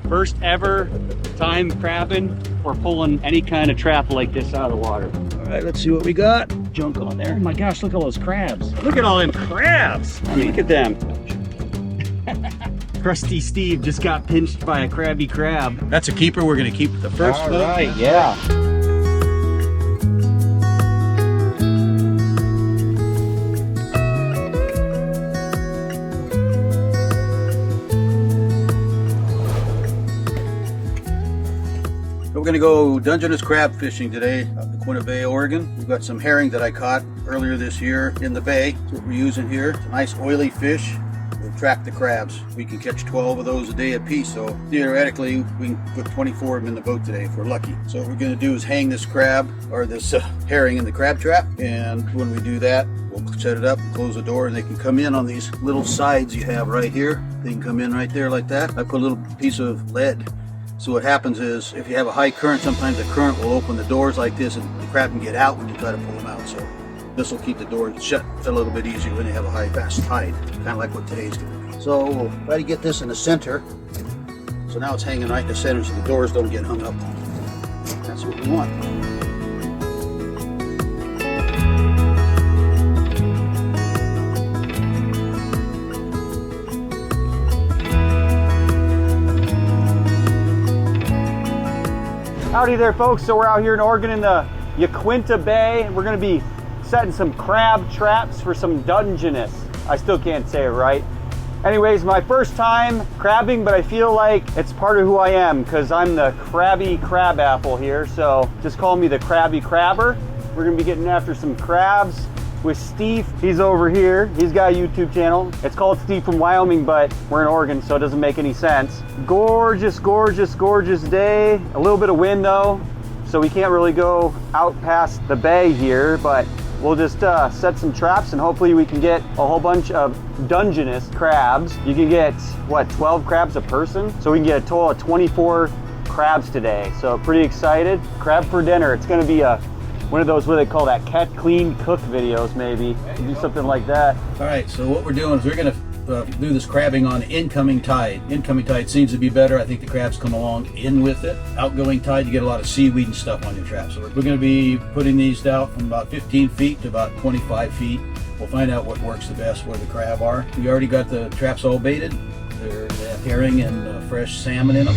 First ever time crabbing or pulling any kind of trap like this out of the water. All right, let's see what we got. Junk on there. Oh my gosh, look at all those crabs. Look at all them crabs. Look at them. Crusty Steve just got pinched by a crabby crab. That's a keeper. We're going to keep the first one. All right, yeah. We're going to go Dungeness crab fishing today out in Quinta Bay, Oregon. We've got some herring that I caught earlier this year in the bay. That's what we're using here. It's a nice oily fish. We'll track the crabs. We can catch 12 of those a day a piece, so theoretically we can put 24 of them in the boat today if we're lucky. So what we're going to do is hang this crab or this herring in the crab trap, and when we do that, we'll set it up and close the door, and they can come in on these little sides you have right here. They can come in right there like that. I put a little piece of lead. So what happens is, if you have a high current, sometimes the current will open the doors like this and the crab can get out when you try to pull them out. So this will keep the doors shut a little bit easier when you have a high, fast tide, kind of like what today's going to be. So we'll try to get this in the center. So now it's hanging right in the center so the doors don't get hung up. That's what we want. Howdy there, folks. So we're out here in Oregon in the Quinta Bay. We're going to be setting some crab traps for some Dungeness. I still can't say it right. Anyways, my first time crabbing, but I feel like it's part of who I am because I'm the Crabby Crabapple here. So just call me the Crabby Crabber. We're going to be getting after some crabs with Steve. He's over here. He's got a YouTube channel. It's called Steve from Wyoming, but we're in Oregon, so it doesn't make any sense. Gorgeous, gorgeous, gorgeous day. A little bit of wind though, so we can't really go out past the bay here, but we'll just set some traps and hopefully we can get a whole bunch of Dungeness crabs. You can get, what, 12 crabs a person? So we can get a total of 24 crabs today. So pretty excited. Crab for dinner. It's gonna be one of those, what do they call that, catch, clean, cook videos maybe. Do something like that. All right, so what we're doing is we're going to do this crabbing on incoming tide. Incoming tide seems to be better. I think the crabs come along in with it. Outgoing tide, you get a lot of seaweed and stuff on your trap. So we're going to be putting these out from about 15 feet to about 25 feet. We'll find out what works the best where the crab are. We already got the traps all baited. They have herring and fresh salmon in them.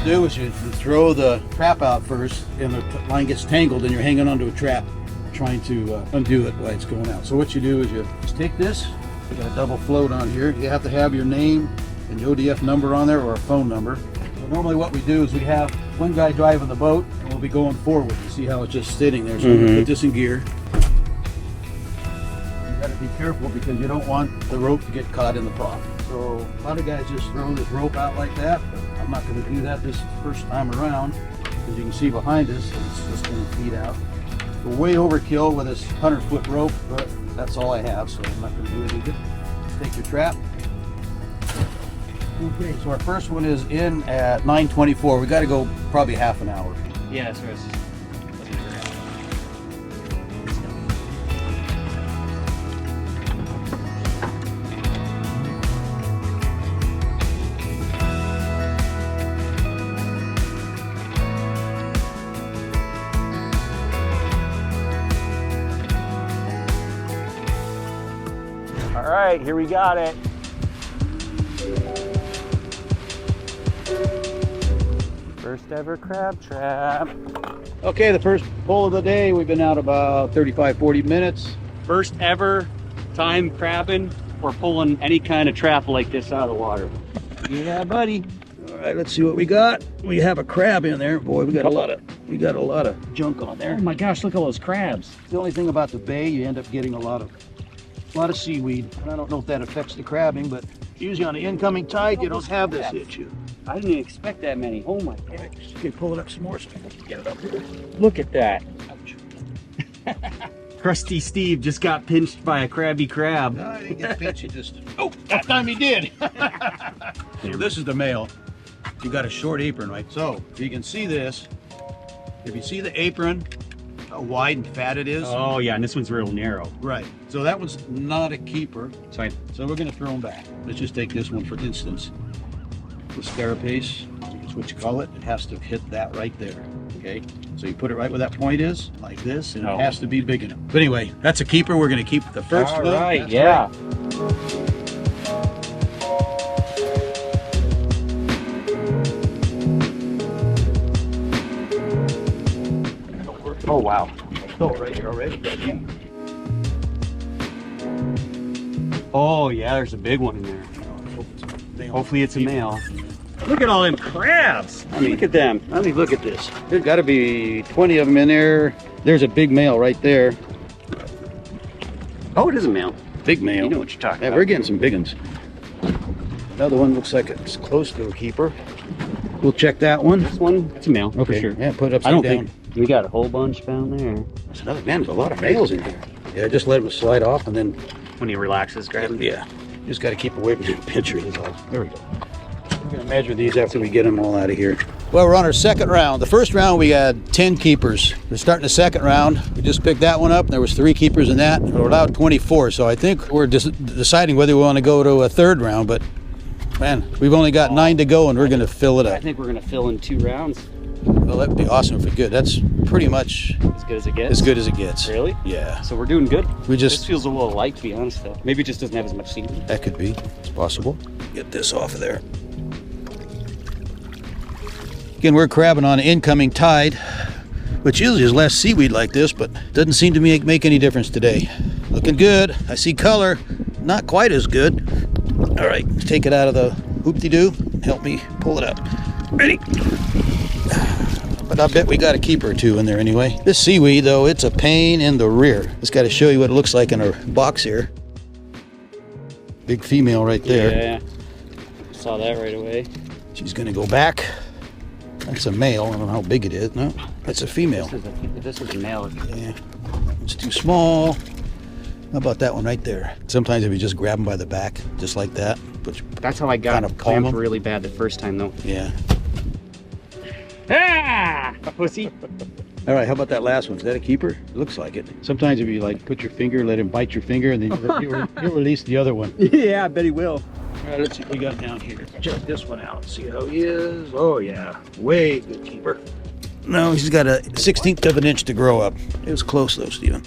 Do is you throw the trap out first and the line gets tangled and you're hanging onto a trap trying to undo it while it's going out. So what you do is you just take this, you got a double float on here. You have to have your name and your ODF number on there or a phone number. So normally what we do is we have one guy driving the boat and we'll be going forward. You see how it's just sitting there. So we put this in gear. You got to be careful because you don't want the rope to get caught in the prop. So a lot of guys just throw this rope out like that. I'm not going to do that this first time around. As you can see behind us, it's just going to feed out. We're way overkill with this 100-foot rope, but that's all I have, so I'm not going to do anything. Take your trap. Okay, so our first one is in at 9:24. We got to go probably half an hour. Yeah, that's right. All right, here we got it. First ever crab trap. Okay, the first pull of the day. We've been out about 35-40 minutes. First ever time crabbing or pulling any kind of trap like this out of the water. Yeah, buddy. All right, let's see what we got. We have a crab in there. Boy, we got a lot of junk on there. Oh my gosh, look at all those crabs. The only thing about the bay, you end up getting a lot of seaweed. And I don't know if that affects the crabbing, but usually on the incoming tide, you don't have this issue. I didn't even expect that many. Oh my gosh. Okay, pull it up some more so I can get it up here. Look at that. Crusty Steve just got pinched by a crabby crab. No, I didn't get pinched, you just... Oh, that time he did! So this is the male. You got a short apron, right? So, if you can see this, if you see the apron, wide and fat it is. Oh yeah, and this one's real narrow. Right. So that one's not a keeper. So we're going to throw them back. Let's just take this one for instance. The scarapace, that's what you call it. It has to hit that right there. Okay. So you put it right where that point is, like this, and it has to be big enough. But anyway, that's a keeper. We're going to keep the first one. All right. Yeah. Right. Oh wow. Oh, right here already. Oh yeah, there's a big one in there. Hopefully it's a male. Look at all them crabs. I mean, look at them. Let me look at this. There's got to be 20 of them in there. There's a big male right there. Oh, it is a male. Big male. You know what you're talking about. We're getting some big ones. Another one looks like it's close to a keeper. We'll check that one. This one, it's a male, okay. For sure. Yeah, put it upside I don't down. think we got a whole bunch down there. There's another man. There's a lot of males in here. Yeah, just let him slide off and then. When he relaxes, grab him. Yeah. Just got to keep away from the picture. There we go. We're going to measure these after we get them all out of here. Well, we're on our second round. The first round we had 10 keepers. We're starting the second round. We just picked that one up. There was 3 keepers in that. We're allowed 24. So I think we're deciding whether we want to go to a third round. But man, we've only got 9 to go, and we're going to fill it up. I think we're going to fill in 2 rounds. Well, that'd be awesome if we could. That's pretty much as good as it gets. As good as it gets. Really? Yeah. So we're doing good. This feels a little light, to be honest, though. Maybe it just doesn't have as much seaweed. That could be. It's possible. Get this off of there. Again, we're crabbing on an incoming tide, which usually is less seaweed like this, but doesn't seem to make any difference today. Looking good. I see color. Not quite as good. All right, let's take it out of the hoop-de-doo and help me pull it up. Ready? But I bet we got a keeper or 2 in there anyway. This seaweed, though, it's a pain in the rear. Just got to show you what it looks like in our box here. Big female right there. Yeah, saw that right away. She's going to go back. That's a male. I don't know how big it is. No, that's a female. This is a male. Yeah, it's too small. How about that one right there? Sometimes if you just grab them by the back, just like that. That's how I got clamped really bad the first time, though. Yeah. Ah, a pussy. All right, how about that last one? Is that a keeper? It looks like it. Sometimes if you like put your finger, let him bite your finger, and then you release the other one. Yeah, I bet he will. All right, let's see what we got down here. Check this one out. See how he is. Oh yeah, way good keeper. No, he's got a 1/16 of an inch to grow up. It was close though, Stephen.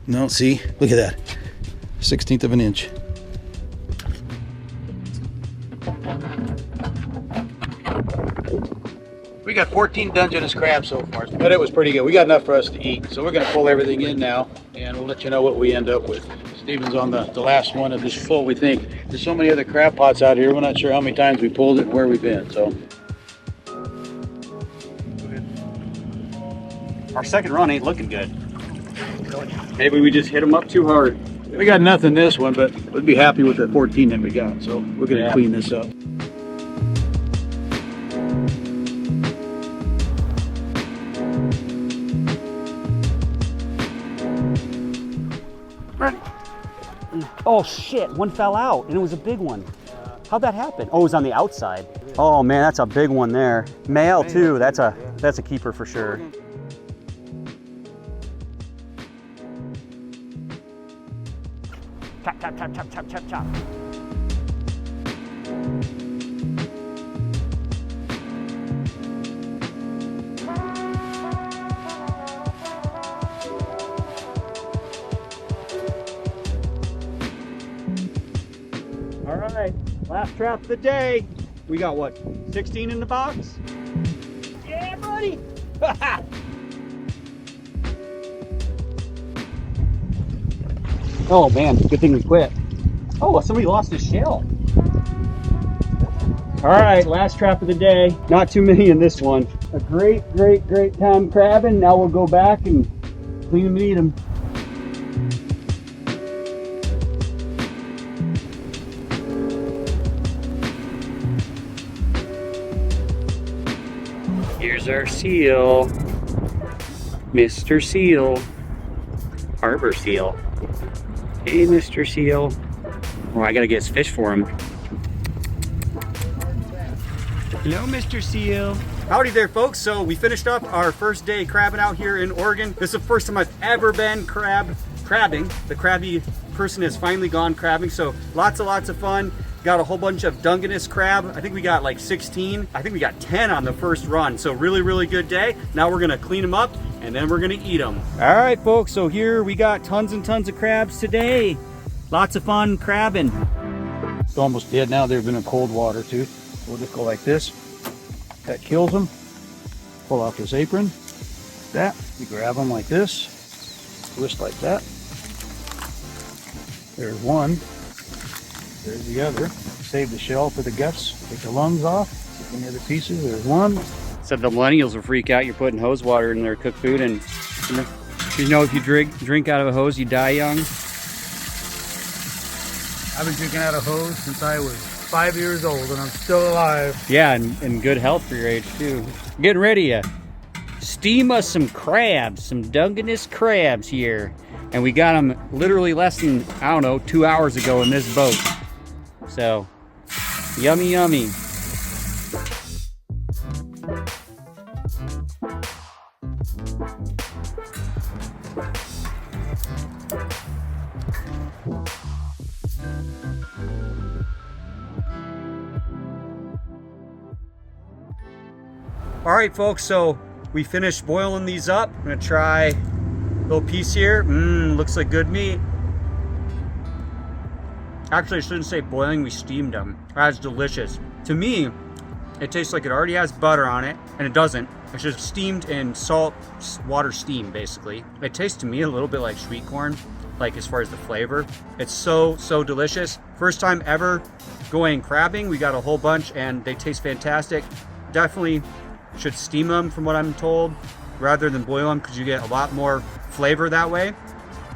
No, see, look at that, 1/16 of an inch. We got 14 Dungeness crabs so far, but it was pretty good. We got enough for us to eat, so we're going to pull everything in now, and we'll let you know what we end up with. Stephen's on the last one of this full, we think. There's so many other crab pots out here, we're not sure how many times we pulled it and where we've been, so. Our second run ain't looking good. Maybe we just hit them up too hard. We got nothing this one, but we'd be happy with the 14 that we got, so we're going to clean this up. Oh shit, one fell out and it was a big one. How'd that happen? Oh, it was on the outside. Oh man, that's a big one there. Male too, that's a keeper for sure. Chop, chop, chop, chop, chop, chop, chop. All right, last trap of the day. We got what, 16 in the box? Yeah, buddy. Oh man, good thing we quit. Oh, somebody lost his shell. All right, last trap of the day. Not too many in this one. A great time crabbing. Now we'll go back and clean them and eat them. Here's our seal, Mr. Seal, Harbor Seal. Hey, Mr. Seal. Oh, I gotta get his fish for him. Hello, Mr. Seal. Howdy there, folks. So we finished up our first day crabbing out here in Oregon. This is the first time I've ever been crabbing. The crabby person has finally gone crabbing, so lots of fun. Got a whole bunch of Dungeness crab. I think we got like 16. I think we got 10 on the first run, so really good day. Now we're gonna clean them up and then we're gonna eat them. All right, folks, so here we got tons and tons of crabs today. Lots of fun crabbing. It's almost dead now. They've been in cold water too. We'll just go like this. That kills them. Pull off this apron. That. You grab them like this. Twist like that. There's one. There's the other. Save the shell for the guts. Take the lungs off. Take the other pieces. There's one. Said the millennials will freak out. You're putting hose water in their cooked food, and you know if you drink out of a hose, you die young. I've been drinking out of hose since I was 5 years old, and I'm still alive. Yeah, and in good health for your age too. Getting ready to steam us some crabs, some Dungeness crabs here. And we got them literally less than, I don't know, 2 hours ago in this boat. So, yummy. All right, folks, so we finished boiling these up. I'm gonna try a little piece here. Looks like good meat. Actually, I shouldn't say boiling, we steamed them. That's delicious. To me, it tastes like it already has butter on it, and it doesn't. It's just steamed in salt water steam, basically. It tastes to me a little bit like sweet corn, like as far as the flavor. It's so delicious. First time ever going crabbing. We got a whole bunch, and they taste fantastic. Definitely should steam them, from what I'm told, rather than boil them, because you get a lot more flavor that way,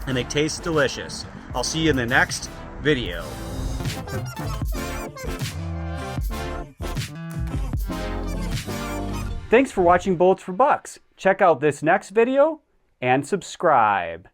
and they taste delicious. I'll see you in the next video. Thanks for watching Bullets for Bucks. Check out this next video and subscribe.